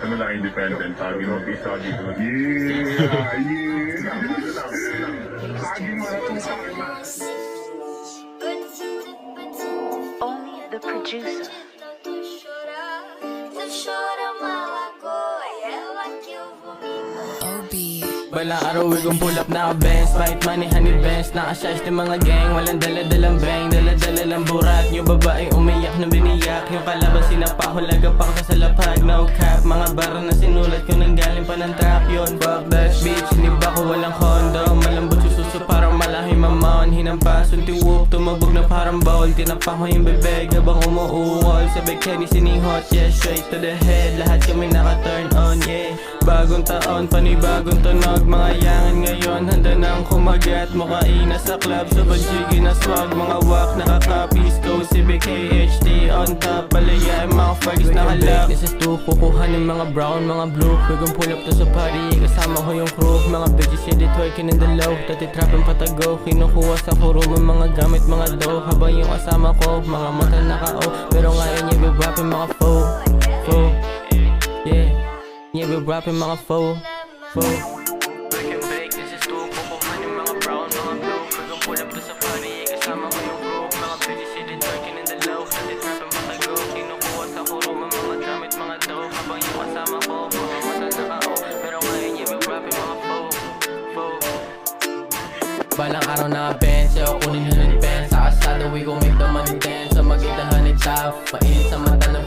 Ano lang, independent. Lagi mag-isa dito. Yeah! Lagi Only the producer. Balang araw we gon' pull up naka benz, fight money hunnid benz, Naka Shiesty mga geng, walang dala-dalang beng, dala-dala lang burat. Yung babae umiyak na biniyak, yung kalaban sinapak, lagapak sa lapag, no cap. Mga bara na sinulat ko nang galing pa ng trap yun. Fuck that bitch, sinibak ko walang condom. Malambot suso parang malaking mamon. Hinampas yung tuwup, tumabog na parang bowl. Tinapak ko yung bebeg habang umuungol. Sabay Kenny sinihot, yeah, straight to the head. Lahat kami naka-turn on, yeah. Bagong taon, panibagong tunog. Mga yangan ngayon, handa nang kumagat. Mukaina sa club, sa bagjigi na swag. Mga wak, nakaka-peace coast, ABK.GUERRO on top, palaya, mga fagis nakalak. This is two, kukuha ng mga brown, mga blue. We gon' pull up to sa party, kasama ko yung crew. Mga bitches yun, twerking in the low. Dati trapin patago, kinukuha sa kurum ang mga gamit, mga dough. Habang yung kasama ko, mga mata nakaw. Pero ngayon niya bibrapin mga foe, yeah. Yeah, we're rapping mga foe. Break and bake, this is two. Kukuha ng mga brown, mga blue. We gon' pull up to sa party, kasama ko yung crew. Mga bitches yun, twerking in the low. Dati trapin patago, kinukuha sa kurum ang mga gamit, mga dough. Habang yung kasama ko, mga mata nakaw. Pero ngayon niya we're rapping mga foe. Balang araw na benz, ayaw kunin hunnid benz. Sa asado we gon' make the money dance. Sa maging hunnid top, mainit sa mata ng